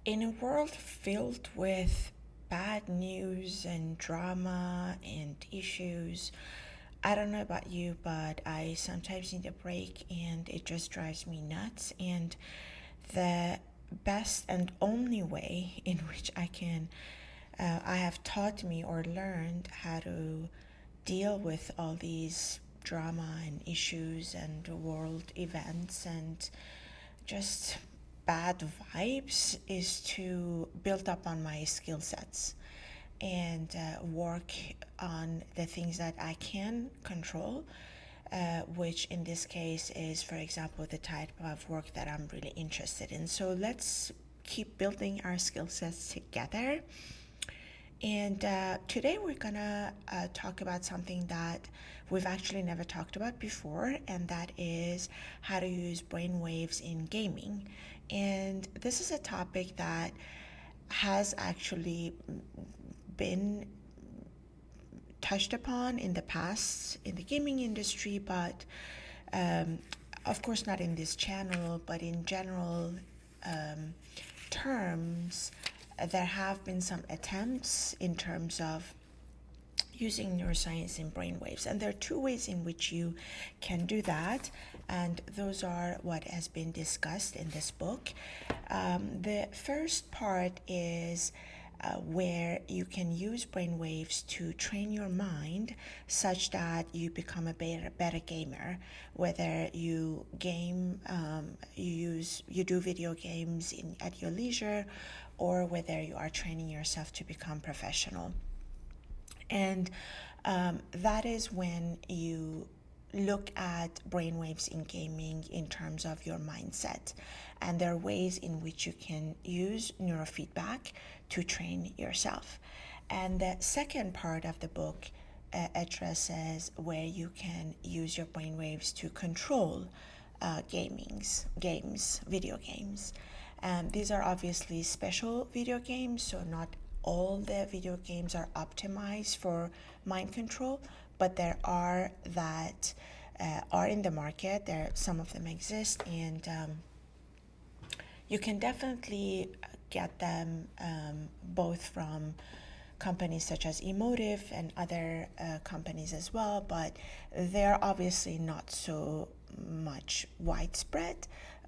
In a world filled with bad news and drama and issues, I don't know about you, but I sometimes need a break and it just drives me nuts. And the best and only way in which I have taught me or learned how to deal with all these drama and issues and world events and just bad vibes is to build up on my skill sets and work on the things that I can control, which in this case is, for example, the type of work that I'm really interested in. So let's keep building our skill sets together. And today we're gonna talk about something that we've actually never talked about before, and that is how to use brainwaves in gaming. And this is a topic that has actually been touched upon in the past in the gaming industry, but um, of course not in this channel, but in general terms, there have been some attempts in terms of using neuroscience in brainwaves. And there are two ways in which you can do that, and those are what has been discussed in this book. The first part is where you can use brainwaves to train your mind such that you become a better gamer. Whether you game, you do video games at your leisure, or whether you are training yourself to become professional. And that is when you look at brainwaves in gaming in terms of your mindset. And there are ways in which you can use neurofeedback to train yourself. And the second part of the book addresses where you can use your brainwaves to control video games. These are obviously special video games, so not all the video games are optimized for mind control, but there are that are in the market. Some of them exist, and you can definitely get them both from companies such as Emotiv and other companies as well, but they're obviously not so much widespread,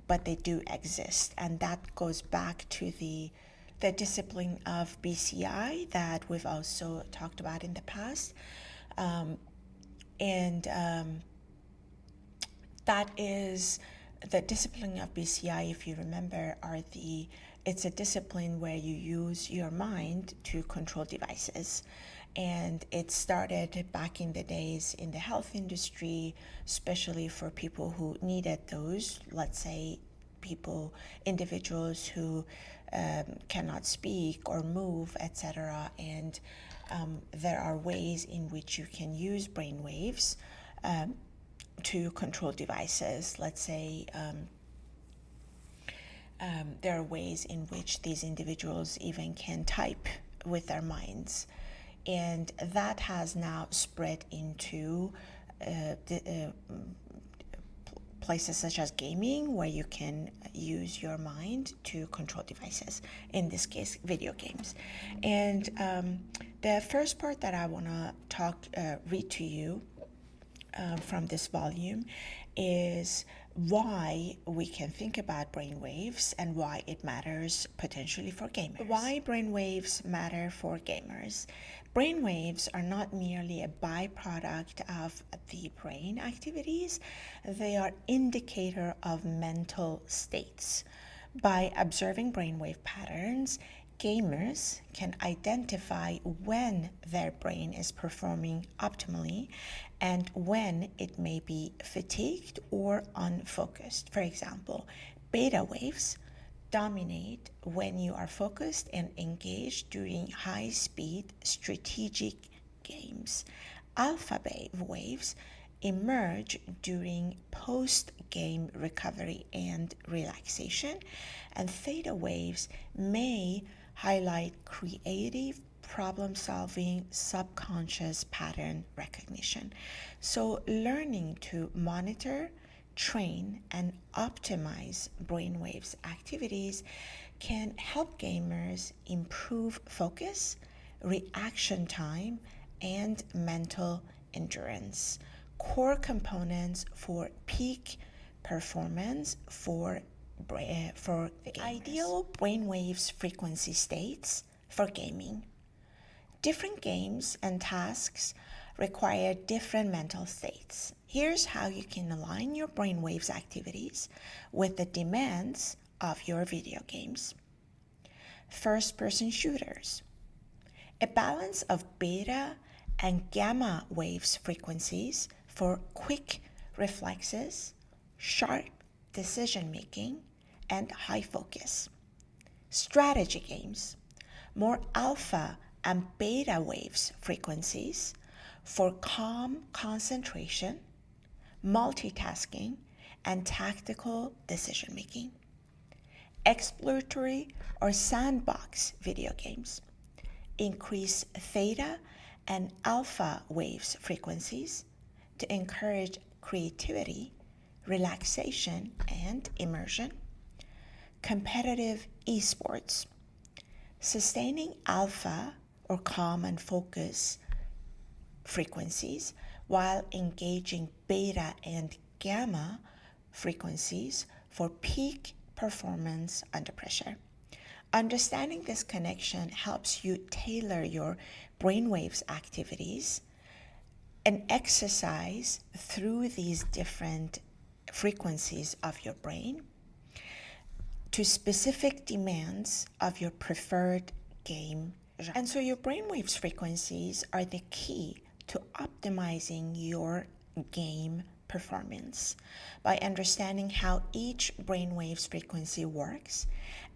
but they do exist. And that goes back to the discipline of BCI that we've also talked about in the past. And that is the discipline of BCI, if you remember, it's a discipline where you use your mind to control devices. And it started back in the days in the health industry, especially for people who needed those, let's say individuals who cannot speak or move, etc. And there are ways in which you can use brainwaves to control devices. Let's say there are ways in which these individuals even can type with their minds. And that has now spread into places such as gaming, where you can use your mind to control devices, in this case video games. And the first part that I want to read to you from this volume is why we can think about brainwaves and why it matters potentially for gamers. Why brainwaves matter for gamers. Brainwaves are not merely a byproduct of the brain activities, they are indicator of mental states. By observing brainwave patterns, gamers can identify when their brain is performing optimally and when it may be fatigued or unfocused. For example, beta waves dominate when you are focused and engaged during high-speed strategic games. Alpha waves emerge during post-game recovery and relaxation, and theta waves may highlight creative problem-solving, subconscious pattern recognition. So learning to monitor, train, and optimize brainwaves activities can help gamers improve focus, reaction time, and mental endurance, core components for peak performance for the gamers. Ideal brainwaves frequency states for gaming. Different games and tasks require different mental states. Here's how you can align your brainwaves activities with the demands of your video games. First-person shooters. A balance of beta and gamma waves frequencies for quick reflexes, sharp decision-making, and high focus. Strategy games. More alpha and beta waves frequencies for calm concentration, multitasking, and tactical decision-making. Exploratory or sandbox video games. Increase theta and alpha waves frequencies to encourage creativity, relaxation, and immersion. Competitive esports. Sustaining alpha or calm and focus frequencies while engaging beta and gamma frequencies for peak performance under pressure. Understanding this connection helps you tailor your brainwaves activities and exercise through these different frequencies of your brain to specific demands of your preferred game genre. And so your brainwaves frequencies are the key to optimizing your game performance. By understanding how each brainwaves frequency works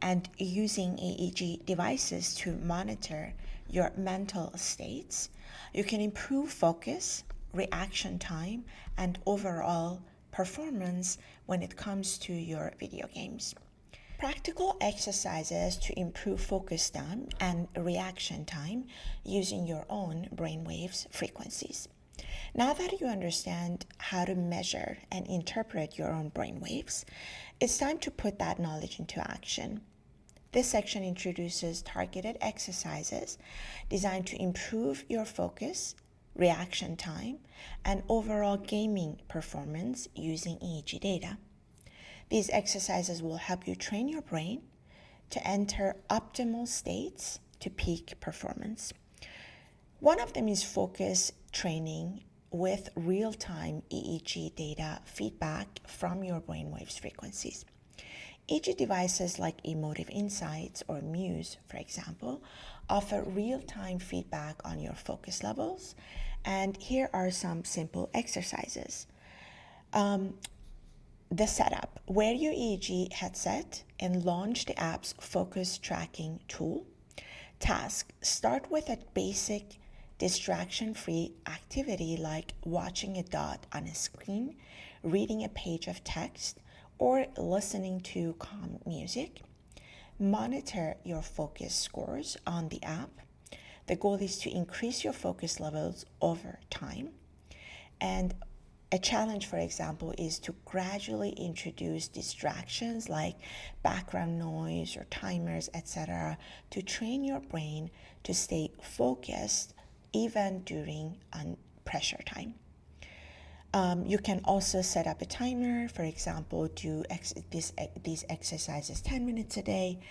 and using EEG devices to monitor your mental states, you can improve focus, reaction time, and overall performance when it comes to your video games. Practical exercises to improve focus time and reaction time using your own brainwaves frequencies. Now that you understand how to measure and interpret your own brainwaves, it's time to put that knowledge into action. This section introduces targeted exercises designed to improve your focus, reaction time, and overall gaming performance using EEG data. These exercises will help you train your brain to enter optimal states to peak performance. One of them is focus training with real-time EEG data feedback from your brainwaves frequencies. EEG devices like Emotiv Insights or Muse, for example, offer real-time feedback on your focus levels, and here are some simple exercises. The setup: wear your EEG headset and launch the app's focus tracking tool. Task: start with a basic distraction-free activity like watching a dot on a screen, reading a page of text, or listening to calm music. Monitor your focus scores on the app. The goal is to increase your focus levels over time. And a challenge, for example, is to gradually introduce distractions like background noise or timers, etc., to train your brain to stay focused even during pressure time. You can also set up a timer, for example, do these exercises 10 minutes a day,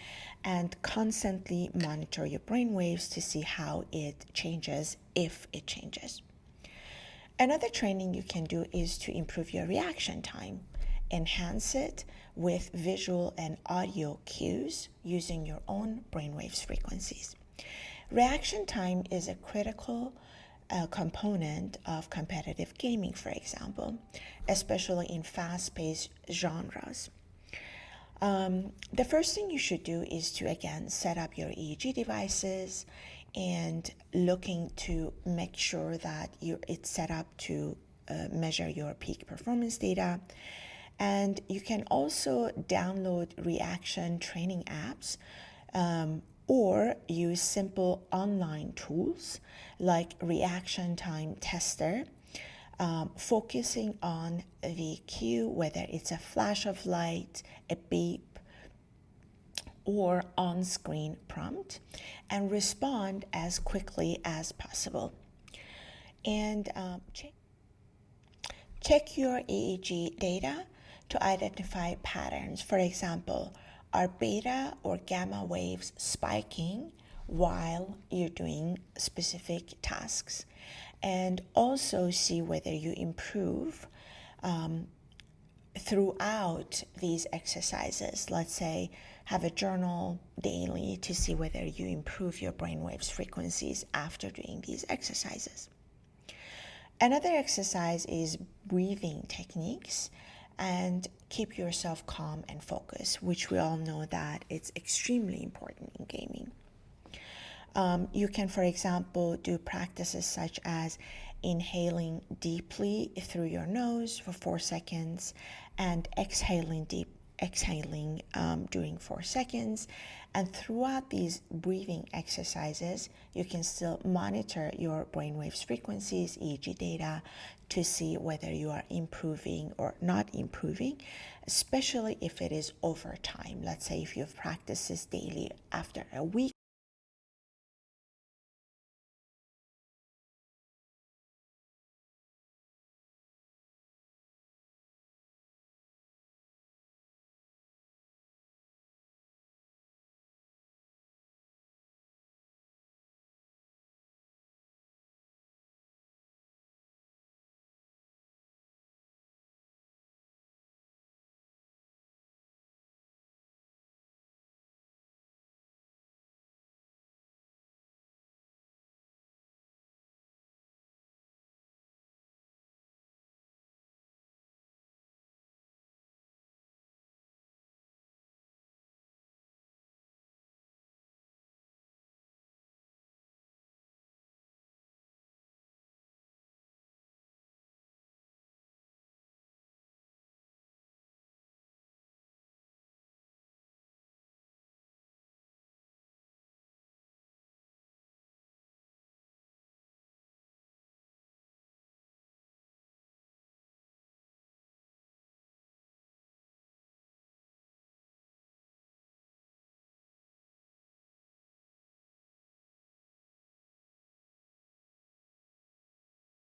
and constantly monitor your brainwaves to see how it changes, if it changes. Another training you can do is to improve your reaction time. Enhance it with visual and audio cues using your own brainwaves frequencies. Reaction time is a critical component of competitive gaming, for example, especially in fast-paced genres. The first thing you should do is to, again, set up your EEG devices and looking to make sure that it's set up to measure your peak performance data. And you can also download reaction training apps or use simple online tools like Reaction Time Tester, focusing on the cue, whether it's a flash of light, a beep, or on-screen prompt and respond as quickly as possible. And check your EEG data to identify patterns. For example, are beta or gamma waves spiking while you're doing specific tasks? And also see whether you improve throughout these exercises. Let's say have a journal daily to see whether you improve your brainwaves frequencies after doing these exercises. Another exercise is breathing techniques, and keep yourself calm and focused, which we all know that it's extremely important in gaming. You can, for example, do practices such as inhaling deeply through your nose for 4 seconds and exhaling during 4 seconds. And throughout these breathing exercises, you can still monitor your brainwaves frequencies, EEG data, to see whether you are improving or not improving, especially if it is over time. Let's say if you've practiced this daily after a week,